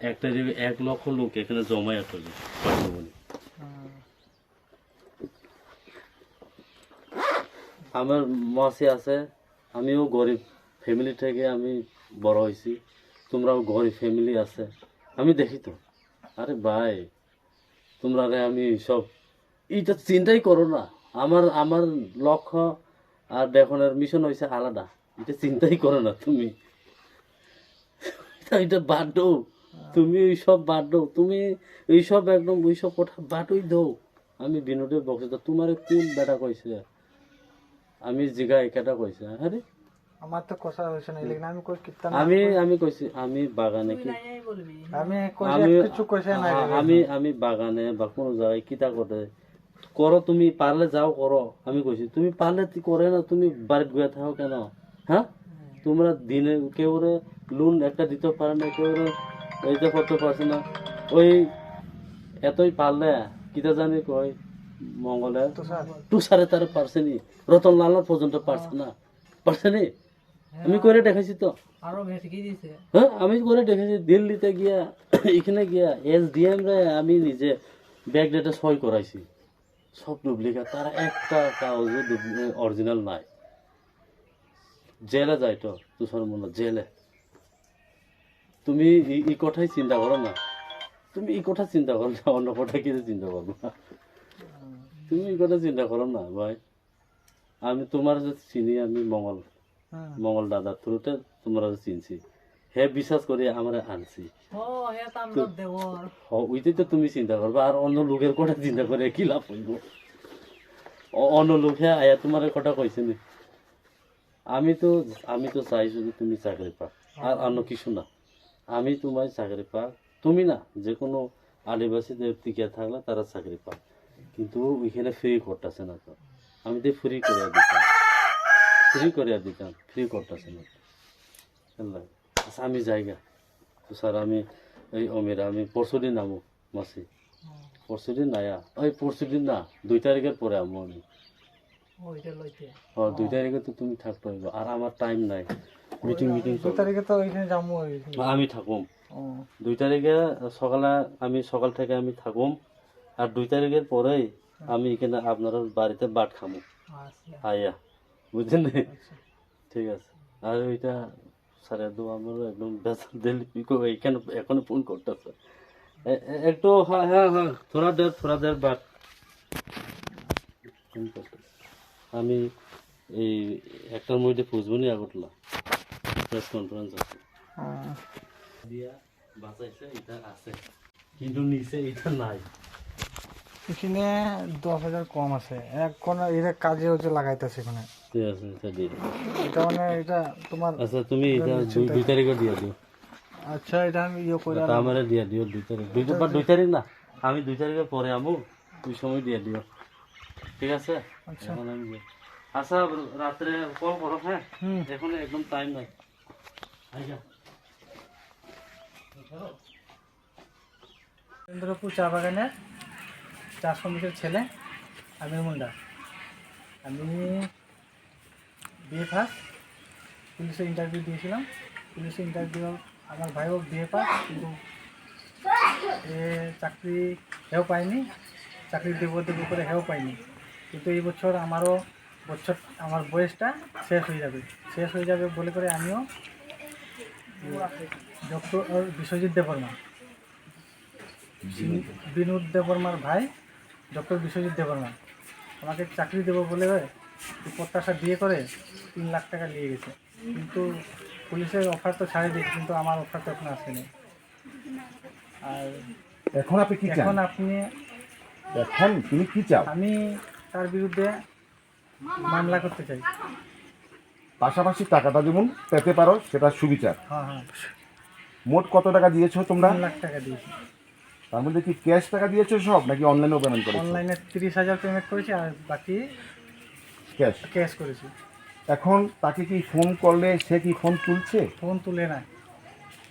একটা 1 লক্ষ লোক এখানে জমায়েত হলো পার্শ্ববর্তী। আমার মাসি আছে, আমিও গরিব ফ্যামিলি থেকে আমি বড় হয়েছি, তোমরাও গরিব ফ্যামিলি আছে, আমি দেখি তো। আরে ভাই তোমরা আমি সব এইটা চিন্তাই করো না। আমার আমার লক্ষ্য আর দেখনের মিশন হয়েছে আলাদা, এটা চিন্তাই করো না তুমি। এটা বাদ দাও, তুমি ওইসব বাদ দাও, তুমি এইসব একদম ওইসব কথা বাদই দাও। আমি বিনোদের বক্তৃতা তোমার কোন বেটা কইছে, আমি জিগা একাটা কইছে। আরে আমার তো কথা হইছে না, লেকিন আমি কই কিত্তা আমি কইছি আমি বাগানে কি আমি কিছু কইছে না। আমি বাগানে বা কোনো জায়গায় কিতা করে করো, তুমি পারলে যাও করো। আমি কইছি তুমি পারলে করে না, তুমি বাড়িতে গুয়া থাকো কেন? হ্যাঁ, তোমরা দিনে কেউ লোন একটা দিতে পারে না, কেউ এইটা করতে পারছে না। ওই এতই পারলে কিতা জানি কয় মঙ্গলে তুষারে তারা পারছে নি, রতন লালার পর্যন্ত পারছে না, পারছে নি। আমি করে দেখাইছি তো, আরো বেশি কি দিছে। হ্যাঁ আমি করে দেখেছি। দিল্লিতে গিয়া এখানে গিয়া SDM রে আমি নিজে ব্যাগ ডেটা সই করাইছি, সব ডুপ্লিকেট, তারা একটা কাগজও অরিজিনাল নাই। জেলে যাই তো তুষার মোল্লা, জেলে। তুমি এই কথাই চিন্তা করো না, তুমি এই কথা চিন্তা করো না, অন্য কথা কিছু চিন্তা করো না। তুমি এই কথা চিন্তা করো না ভাই। আমি তোমার যে চিনি, আমি মঙ্গল দাদার থ্রুতে তোমরা চিনছি, হে বিশ্বাস করে আমার আনছি। ওইটাই তো তুমি চিন্তা করবে, আর অন্য লোকের কথা চিন্তা করে কি লাভ হইব? অন্য লোকে আয়া তোমার কথা কইছে নি। আমি তো চাই শুধু তুমি চাকরি পাক, আর অন্য কিছু না। আমি তোমার চাকরি পাক, তুমি না যে কোনো আদিবাসীদের টিকে থাকলে তারা চাকরি পাক, কিন্তু ওইখানে ফ্রি করতেছে না তো। আমি তো ফ্রি করে দিতাম, ফ্রি করতেছে না। আচ্ছা আমি জায়গা তো স্যার, আমি এই অমিরা আমি পরশুদিন নামো মাসি, পরশুদিন নাইয়া ওই পরশুদিন না 2 তারিখের পরে আমো আমি। 2 তারিখে তো তুমি থাকতে হইব, আর আমার টাইম নাই। মিটিং 2 তারিখে তো ওইখানে যাবো। আমি থাকুম 2 তারিখে সকালে, আমি সকাল থেকে আমি থাকুম, আর 2 তারিখের পরেই আমি এখানে আপনার বাড়িতে বাট খামো আইয়া, বুঝলেন? ঠিক আছে। আর ওইটা স্যারের দো আমার একদম বেসার দিল এইখানে এখনো ফোন করতেছে একটু। হ্যাঁ হ্যাঁ হ্যাঁ, থোড়া দের বাদ ফোন করতেছে। আমি এই একটার মধ্যে পুজবনি আগটলা প্রেস কনফারেন্স আছে দিয়া বাঁচাইছে, এটা আছে কিন্তু নিচে এটা নাই। এখানে 10,000 কম আছে, এখন এটা কাজে হচ্ছে লাগাইতেছে এখানে। ঠিক আছে, এটা দিয়ে দিও। এটা মানে এটা তোমার। আচ্ছা তুমি এটা 2 তারিখে দিয়ে দিও। আচ্ছা এটা আমি করে আমারে দিয়ে দিও 2 তারিখ। 2 তারিখ না, আমি 2 তারিখের পরে আমু, তুই সময় দিয়ে দিও। ঠিক আছে? আচ্ছা এখন আমি আচ্ছা রাত্রে কল করো। হ্যাঁ এখন একদম টাইম নাই। চন্দ্রপুর চা বাগানের চা শ্রমিকের ছেলে আমির মুন্ডা। আমি বিএ পাস, পুলিশে ইন্টারভিউ দিয়েছিলাম। পুলিশে ইন্টারভিউ আমার ভাইও বিএ পাস, কিন্তু চাকরি হেও পাইনি, চাকরি দেবো করে হেও পাইনি। কিন্তু এই বছর আমার বয়সটা শেষ হয়ে যাবে বলে করে আমিও ডক্টর বিশ্বজিৎ দেববর্মা, বিনোদ দেববর্মার ভাই ডক্টর বিশ্বজিৎ দেববর্মা আমাকে চাকরি দেবো বলে প্রত্যাশা দিয়ে করে 3 লাখ টাকা নিয়ে গেছে। কিন্তু পুলিশের অফার তো ছাড়িয়ে দিয়েছে, কিন্তু আমার অফার তো এখন আসেনি। আর এখন আপনি কি চান? এখন তুমি কি চাও? আমি তার বিরুদ্ধে মামলা করতে চাই, পাশাপাশি টাকাটা যেমন পেতে পারো সেটা সুবিচার। হ্যাঁ হ্যাঁ। মোট কত টাকা দিয়েছো তোমরা? 3 লাখ টাকা দিয়েছি। তার মধ্যে কি ক্যাশ টাকা দিয়েছো সব, নাকি অনলাইনেও পেমেন্ট করেছো? অনলাইনে 30,000 পেমেন্ট করেছি, আর বাকি ক্যাশ করেছি। এখন তাকে কি ফোন করলে সে কি ফোন তুলছে? ফোন তুলে না,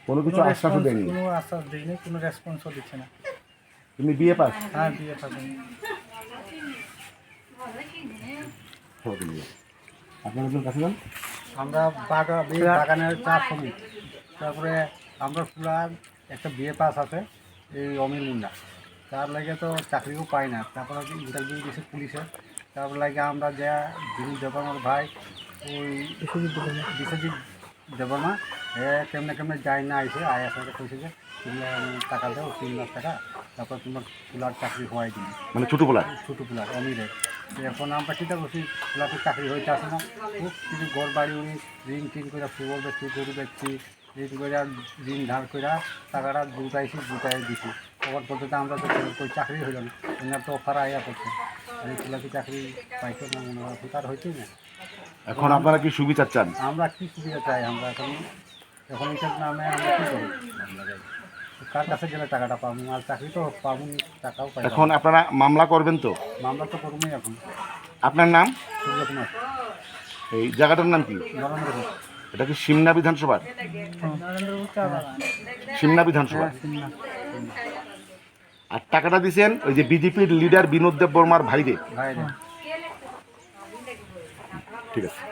কোনো কিছু আশ্বাসও দেয়নি? কোনো আশ্বাস দেয়নি, কোনো রেসপন্সও দিচ্ছে না। তুমি বিয়ে পাস? হ্যাঁ বিয়ে পাস। আপনার একজন কাছে আমরা বাগানের চা শ্রমিক, তারপরে আমরা ফুলার একটা বিএ পাস আছে এই অমিল মুন্ডা, তার লাগে তো চাকরিও পাই না। তারপরে ইন্টারভিউ দিয়েছে পুলিশে, তারপর লাগে আমরা যা যিনি দেবর্মার ভাই ওই বিশ্বজিৎ দেবর্মা কেমনে কেমনে যায় না আইসে আয় আসাকে কইছে যে তুমি টাকা দাও 3 লাখ টাকা, তারপর তোমার পুলার চাকরি হওয়াই দিন, মানে ছোটো বলা ছোটো পুলার অমিলের। এখন আমরা চিন্তা করছি পুলার চাকরি হইতে আসে না, খুব কিছু ঘর বাড়ি উনি ঋণ টিন করে ফুবর বেচছি, গরু বেচছি, ঋণ করে ঋণ ধার করে টাকাটা জুটাই দিছি। ওর পদ্ধতিতে আমরা তো કોઈ চাকরি হইল না, ওনার তো অফার আয়া করছে, আমি পুলাকে চাকরি পাইতো না, মনে হয় তার হইতেই না। এখন আপনারা কি সুবিচার চান? আমরা কি সুবিধা চাই? আমরা এখন এটার নামে আমরা কী করি? কার কাছে গেলে টাকাটা পাবো? আর চাকরি তো পাবো, টাকাও পাই। এখন আপনারা মামলা করবেন তো? মামলা তো করবোই এখন। আপনার নাম? সূর্য কুমার, এই জায়গাটার নাম কি? নরেন্দ্রপুর। এটা কি সিমনা বিধানসভা? সিমনা বিধানসভা। আর টাকাটা দিয়েছেন ওই যে বিজেপির লিডার বিনোদ দেব বর্মার ভাইরে। ভাই ঠিক আছে।